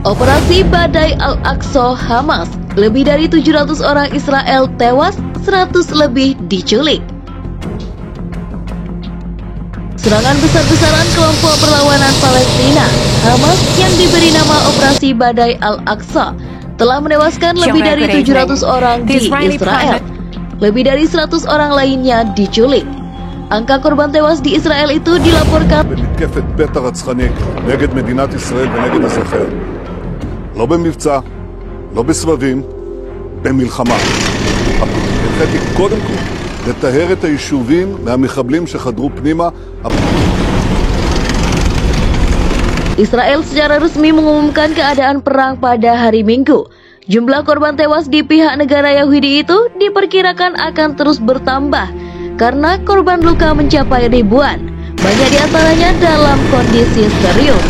Operasi Badai Al-Aqsa Hamas, lebih dari 700 orang Israel tewas, 100 lebih diculik. Serangan besar-besaran kelompok perlawanan Palestina, Hamas, yang diberi nama Operasi Badai Al-Aqsa, telah menewaskan lebih dari 700 orang di Israel. Lebih dari 100 orang lainnya diculik. Angka korban tewas di Israel itu dilaporkan במתקפת פתע רצחני נגד מדינת ישראל ונגד אזרחיה. לא במבצע, לא בסבבים, במלחמה. הנחיתי קודם כל לטהר את היישובים מהמחבלים שחדרו פנימה. Israel secara resmi mengumumkan keadaan perang pada hari Minggu. Jumlah korban tewas di pihak negara Yahudi itu diperkirakan akan terus bertambah karena korban luka mencapai ribuan, banyak diantaranya dalam kondisi serius.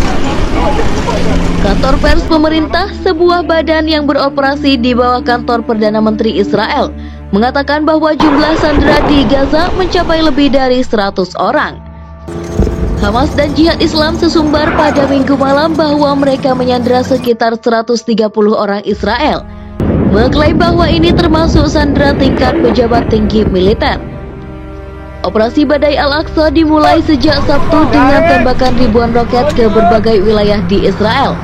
Kantor pers pemerintah, sebuah badan yang beroperasi di bawah kantor Perdana Menteri Israel, mengatakan bahwa jumlah sandera di Gaza mencapai lebih dari 100 orang. Hamas dan Jihad Islam sesumbar pada Minggu malam bahwa mereka menyandera sekitar 130 orang Israel, mengklaim bahwa ini termasuk sandera tingkat pejabat tinggi militer. Operasi Badai Al-Aqsa dimulai sejak Sabtu dengan tembakan ribuan roket ke berbagai wilayah di Israel.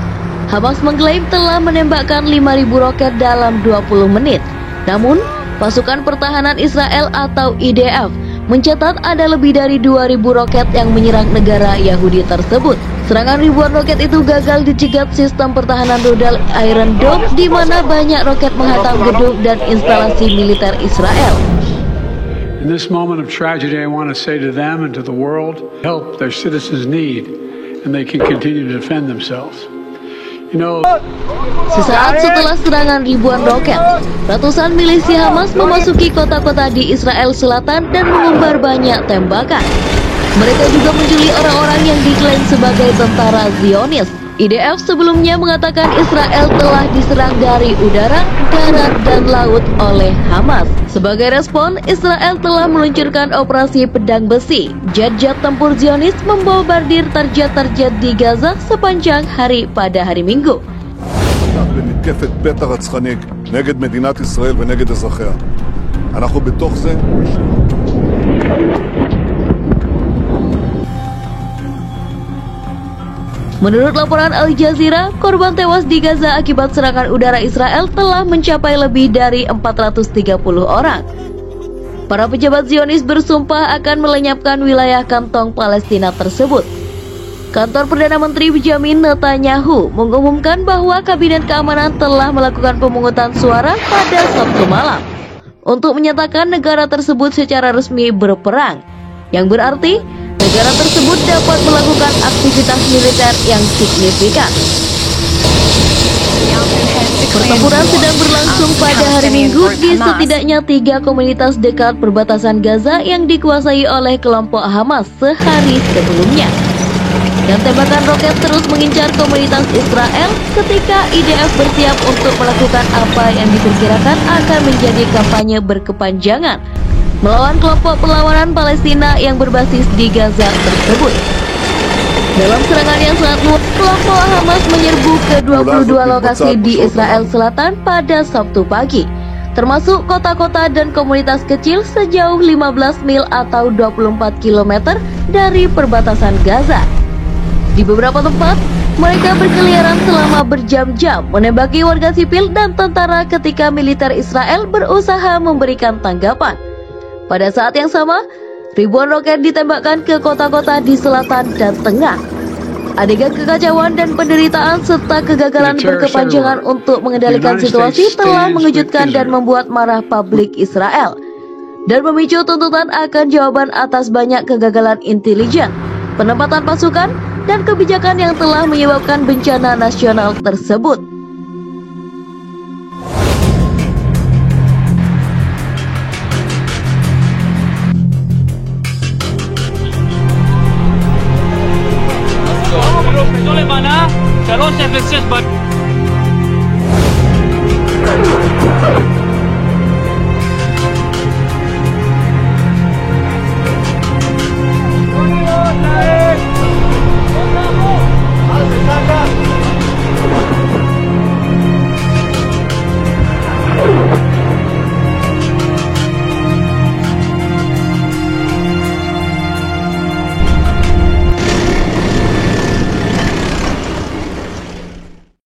Hamas mengklaim telah menembakkan 5.000 roket dalam 20 menit. Namun, pasukan pertahanan Israel atau IDF mencatat ada lebih dari 2.000 roket yang menyerang negara Yahudi tersebut. Serangan ribuan roket itu gagal dicegat sistem pertahanan rudal Iron Dome, di mana banyak roket menghantam gedung dan instalasi militer Israel. In this moment of tragedy, I want to say to them and to the world, help their citizens need, and they can continue to defend themselves. Sesaat setelah serangan ribuan roket, ratusan milisia Hamas memasuki kota-kota di Israel Selatan dan mengumbar banyak tembakan. Mereka juga menculik orang-orang yang diklaim sebagai tentara Zionis. IDF sebelumnya mengatakan Israel telah diserang dari udara, darat, dan laut oleh Hamas. Sebagai respon, Israel telah meluncurkan operasi pedang besi. Jet-jet tempur Zionis membombardir target-target di Gaza sepanjang hari pada hari Minggu. במתקפת פתע רצחני נגד מדינת ישראל ונגד אזרחיה. אנחנו בתוך זה. Menurut laporan Al Jazeera, korban tewas di Gaza akibat serangan udara Israel telah mencapai lebih dari 430 orang. Para pejabat Zionis bersumpah akan melenyapkan wilayah kantong Palestina tersebut. Kantor Perdana Menteri Benjamin Netanyahu mengumumkan bahwa Kabinet Keamanan telah melakukan pemungutan suara pada Sabtu malam untuk menyatakan negara tersebut secara resmi berperang, yang berarti negara tersebut dapat melakukan aktivitas militer yang signifikan. Pertempuran sedang berlangsung pada hari Minggu di setidaknya 3 komunitas dekat perbatasan Gaza yang dikuasai oleh kelompok Hamas sehari sebelumnya. Dan tembakan roket terus mengincar komunitas Israel ketika IDF bersiap untuk melakukan apa yang diperkirakan akan menjadi kampanye berkepanjangan melawan kelompok perlawanan Palestina yang berbasis di Gaza tersebut. Dalam serangan yang sangat luas, kelompok Hamas menyerbu ke 22 lokasi di Israel Selatan pada Sabtu pagi, termasuk kota-kota dan komunitas kecil sejauh 15 mil atau 24 km dari perbatasan Gaza. Di beberapa tempat, mereka berkeliaran selama berjam-jam menembaki warga sipil dan tentara ketika militer Israel berusaha memberikan tanggapan. Pada saat yang sama, ribuan roket ditembakkan ke kota-kota di selatan dan tengah. Adegan kekacauan dan penderitaan serta kegagalan berkepanjangan untuk mengendalikan situasi telah mengejutkan dan membuat marah publik Israel dan memicu tuntutan akan jawaban atas banyak kegagalan intelijen, penempatan pasukan, dan kebijakan yang telah menyebabkan bencana nasional tersebut. למענה 306